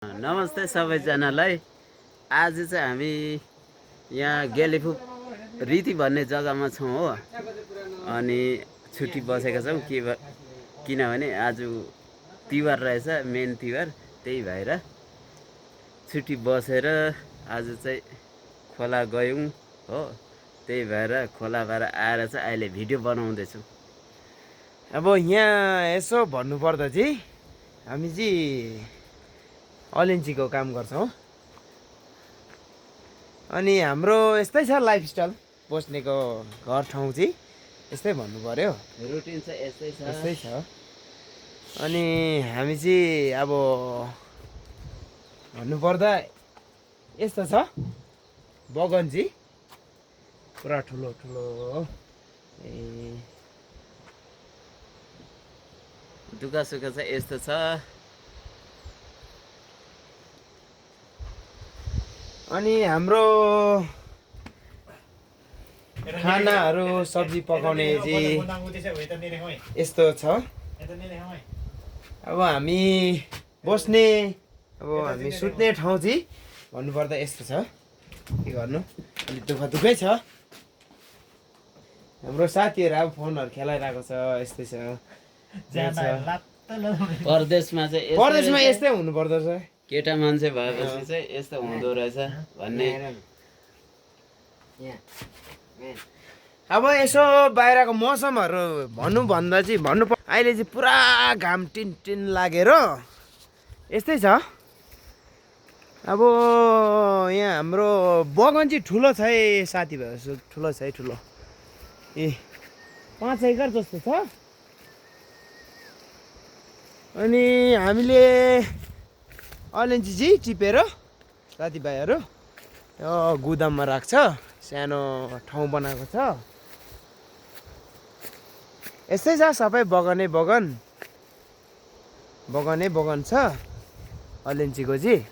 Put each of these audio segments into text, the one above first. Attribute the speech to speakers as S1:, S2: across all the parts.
S1: नमस्ते सबैजनालाई। आज चाहिँ हामी यहाँ गेलेफु रीति भन्ने जग्गामा छौँ हो। अनि छुट्टी बसेका छौँ किनभने आज तिहार रहेछ, मेन तिहार, त्यही भएर छुट्टी बसेर आज चाहिँ खोला गयौँ हो। त्यही भएर खोलाबाट आएर चाहिँ अहिले भिडियो बनाउँदैछु।
S2: अब यहाँ यसो भन्नुपर्दा चाहिँ हामी चाहिँ अलिन्चीको काम गर्छौँ अनि हाम्रो यस्तै छ लाइफस्टाइल बस्नेको घर ठाउँ चाहिँ यस्तै भन्नु पर्यो।
S1: रुटिन चाहिँ
S2: यस्तै छ। अनि हामी चाहिँ अब भन्नुपर्दा यस्तो छ, बगान चाहिँ पुरा ठुलो ठुलो
S1: दुःख सुख चाहिँ यस्तो छ।
S2: अनि हाम्रो खानाहरू सब्जी पकाउने चाहिँ यस्तो छ। अब हामी बस्ने, अब हामी सुत्ने ठाउँ चाहिँ भन्नुपर्दा यस्तो छ। के गर्नु, अलिक दुःखै छ। हाम्रो साथीहरू अब फोनहरू खेलाइरहेको छ, यस्तै छ।
S1: परदेशमा चाहिँ
S2: परदेशमा यस्तै हुनु पर्दो रहेछ।
S1: केटा मान्छे भएपछि चाहिँ यस्तो हुँदो रहेछ भन्ने।
S2: अब यसो बाहिरको मौसमहरू भन्नुभन्दा चाहिँ अहिले चाहिँ पुरा घाम टिन लागेर यस्तै छ। अब यहाँ हाम्रो बगान चाहिँ ठुलो छ है साथीभाइहरू, ठुलो छ है, ठुलो। 5 एकड जस्तो छ। अनि हामीले अलिन्ची चाहिँ टिपेर साथीभाइहरू यो गुदाममा राख्छ, सानो ठाउँ बनाएको छ। यस्तै छ, सबै बगानै बगान छ अलिन्चीको चाहिँ।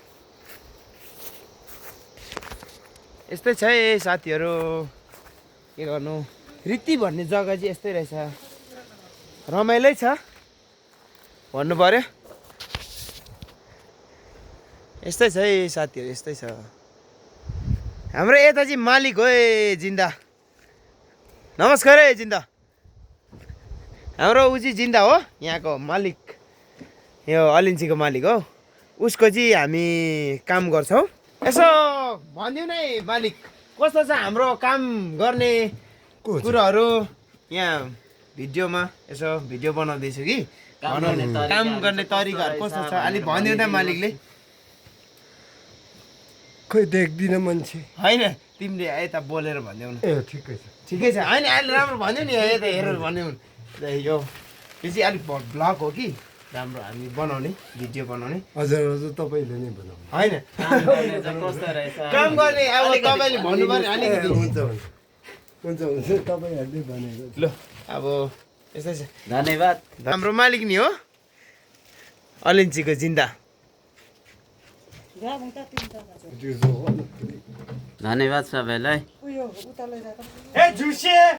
S2: यस्तै छ है साथीहरू, के गर्नु। रीति भन्ने जग्गा चाहिँ यस्तै रहेछ, रमाइलै छ भन्नु पर्यो। यस्तै छ है साथीहरू, यस्तै छ। हाम्रो यता चाहिँ मालिक हो है जिन्दा। नमस्कार है जिन्दा। हाम्रो ऊ चाहिँ जिन्दा हो, यहाँको मालिक, यो अलिन्चीको मालिक हो। उसको चाहिँ हामी काम गर्छौँ। यसो भनिदिउँ न है मालिक, कस्तो छ हाम्रो काम गर्ने कुराहरू। यहाँ भिडियोमा यसो भिडियो बनाउँदैछु कि, काम गर्ने तरिकाहरू कस्तो छ अलिक भनिदिउँ न मालिकले।
S3: खोइ देख्दिनँ मान्छे।
S2: होइन तिमीले यता बोलेर भनिदेऊ न।
S3: ए ठिकै छ,
S2: ठिकै छ। होइन अहिले राम्रो भनिदिउ नि, यता हेरेर भनिदिउ। यो चाहिँ अलिक भ्लग हो कि, राम्रो हामी बनाउने, भिडियो बनाउने।
S3: हजुर तपाईँले नै बनाउनु।
S2: होइन काम गर्ने अब तपाईँले भन्नु पर्यो अलिकति।
S3: हुन्छ तपाईँहरूले भनेको।
S2: ल अब यस्तै छ।
S1: धन्यवाद।
S2: हाम्रो मालिक नि हो अलिन्चीको जिन्दा।
S1: धन्यवाद सबैलाई।
S2: ए झुसे